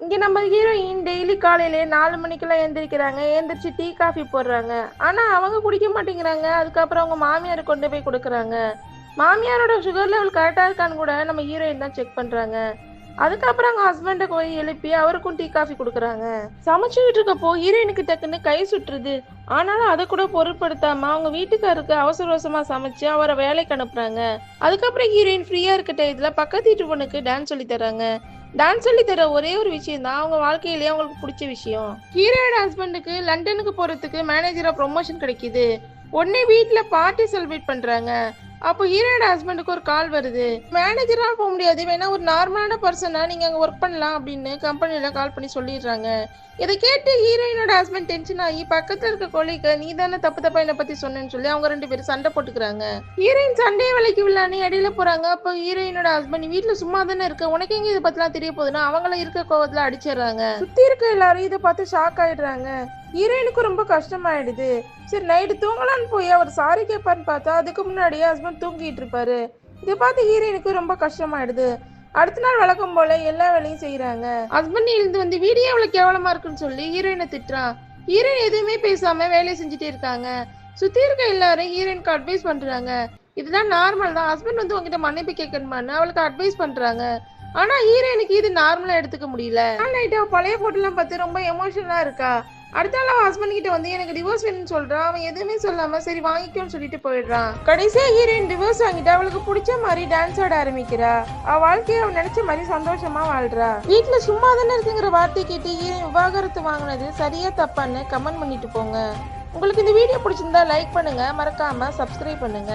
இங்க நம்ம heroine daily காலையிலே 4 மணிக்கெல்லாம் எந்திரிக்கிறாங்க. எந்திரிச்சு டீ, காஃபி போடுறாங்க. ஆனா அவங்க குடிக்க மாட்டேங்கிறாங்க. அதுக்கப்புறம் அவங்க மாமியாருக்கு கொண்டு போய் குடுக்குறாங்க. மாமியாரோட சுகர் லெவல் கரெக்டா இருக்கான்னு கூட நம்ம ஹீரோயின் தான் செக் பண்றாங்க. அதுக்கப்புறம் அவங்க ஹஸ்பண்ட போய் எழுப்பி அவருக்கும் டீ, காஃபி குடுக்குறாங்க. சமைச்சுக்கிட்டு இருக்கப்போ ஹீரோயினுக்கு டக்குன்னு கை சுட்டுருது. ஆனாலும் அதை கூட பொருட்படுத்தாம அவங்க வீட்டுக்காருக்கு அவசர அவசரமா சமைச்சு அவரை வேலைக்கு அனுப்புறாங்க. அதுக்கப்புறம் ஹீரோயின் ஃப்ரீயா இருக்க டயத்துல பக்கத்து வீட்டு பொண்ணுக்கு டான்ஸ் சொல்லி தராங்க. டான்ஸ் சொல்லி தர ஒரே ஒரு விஷயம் தான் அவங்க வாழ்க்கையிலேயே அவங்களுக்கு பிடிச்ச விஷயம். ஹீரோயோட ஹஸ்பண்டுக்கு லண்டனுக்கு போறதுக்கு மேனேஜரா ப்ரொமோஷன் கிடைக்குது. உடனே வீட்டுல பார்ட்டி செலிப்ரேட் பண்றாங்க. அப்போ ஹீரோயோட ஹஸ்பண்டுக்கு ஒரு கால் வருது. மேனேஜரா போக முடியாது, வேணா ஒரு நார்மலான பர்சனா நீங்க அங்க ஒர்க் பண்ணலாம் அப்படின்னு கம்பெனில கால் பண்ணி சொல்லிடுறாங்க. இதை கேட்டு ஹீரோயினோட ஹஸ்பண்ட் டென்ஷன் ஆகி பக்கத்துல இருக்க கொலைக்கு நீ தானே தப்பா என்னை பத்தி சொன்னேன்னு சொல்லி அவங்க 2 பேரும் சண்டை போட்டுக்கிறாங்க. ஹீரோயின் சண்டையை விலைக்கு விழான்னு இடையில போறாங்க. அப்போ ஹீரோயினோட ஹஸ்பண்ட் வீட்டுல சும்மா தானே இருக்க, உனக்கு எங்க இதை பத்திலாம் தெரிய போகுதுன்னா அவங்கள இருக்க கோவத்துல அடிச்சிடுறாங்க. சுத்தி இருக்க எல்லாரும் இதை பார்த்து ஷாக் ஆயிடுறாங்க. ஹீரோயினுக்கு ரொம்ப கஷ்டமாயிடுது. சரி நைட்டு தூங்கலான்னு போய் அவர் சாரி கேட்பான்னு பார்த்தா அதுக்கு முன்னாடியே ஹஸ்பண்ட் தூங்கிட்டு இருப்பாரு. இதை பார்த்து ஹீரோயினுக்கு ரொம்ப கஷ்டமாயிடுது. அடுத்த நாள் வழக்கம் போல எல்லா வேலையும் செய்யறாங்க. ஹஸ்பண்ட் எழுந்து வந்து வீடியோ எவ்வளவு கேவலமா இருக்குன்னு சொல்லி ஹீரோயினை திட்டுறான். ஹீரோயின் எதுவுமே பேசாம வேலையை செஞ்சுட்டே இருக்காங்க. சுத்தி இருக்க எல்லாரும் ஹீரோயினுக்கு அட்வைஸ் பண்றாங்க. இதுதான் நார்மல் தான், ஹஸ்பண்ட் வந்து உங்ககிட்ட மன்னிப்பு கேட்கணுமான்னு அவளுக்கு அட்வைஸ் பண்றாங்க. ஆனா ஹீரோயினுக்கு இது நார்மலா எடுத்துக்க முடியல. நைட்டு பழைய போட்டோ எல்லாம் பார்த்து ரொம்ப எமோஷனலா இருக்கா. அடுத்த நாள் அவன் ஹஸ்பண்ட் கிட்ட வந்து எனக்கு டிவோர்ஸ் வேணும்னு சொல்றான். அவன் எதுவுமே சொல்லாம சரி வாங்கிக்கோன்னு சொல்லிட்டு போயிடுறான். கடைசியா ஹீரோயின் டிவோர்ஸ் வாங்கிட்டு அவளுக்கு பிடிச்ச மாதிரி டான்ஸ் ஆட ஆரம்பிக்கிறா. அவ வாழ்க்கையை அவன் நினைச்ச மாதிரி சந்தோஷமா வாழ்றா. வீட்டுல சும்மா தானே இருக்குங்கிற வார்த்தை கேட்டு ஹீரோயின் விவாகரத்து வாங்கினது சரியா தப்பான்னு கமெண்ட் பண்ணிட்டு போங்க. உங்களுக்கு இந்த வீடியோ பிடிச்சிருந்தா லைக் பண்ணுங்க, மறக்காம சப்ஸ்கிரைப் பண்ணுங்க.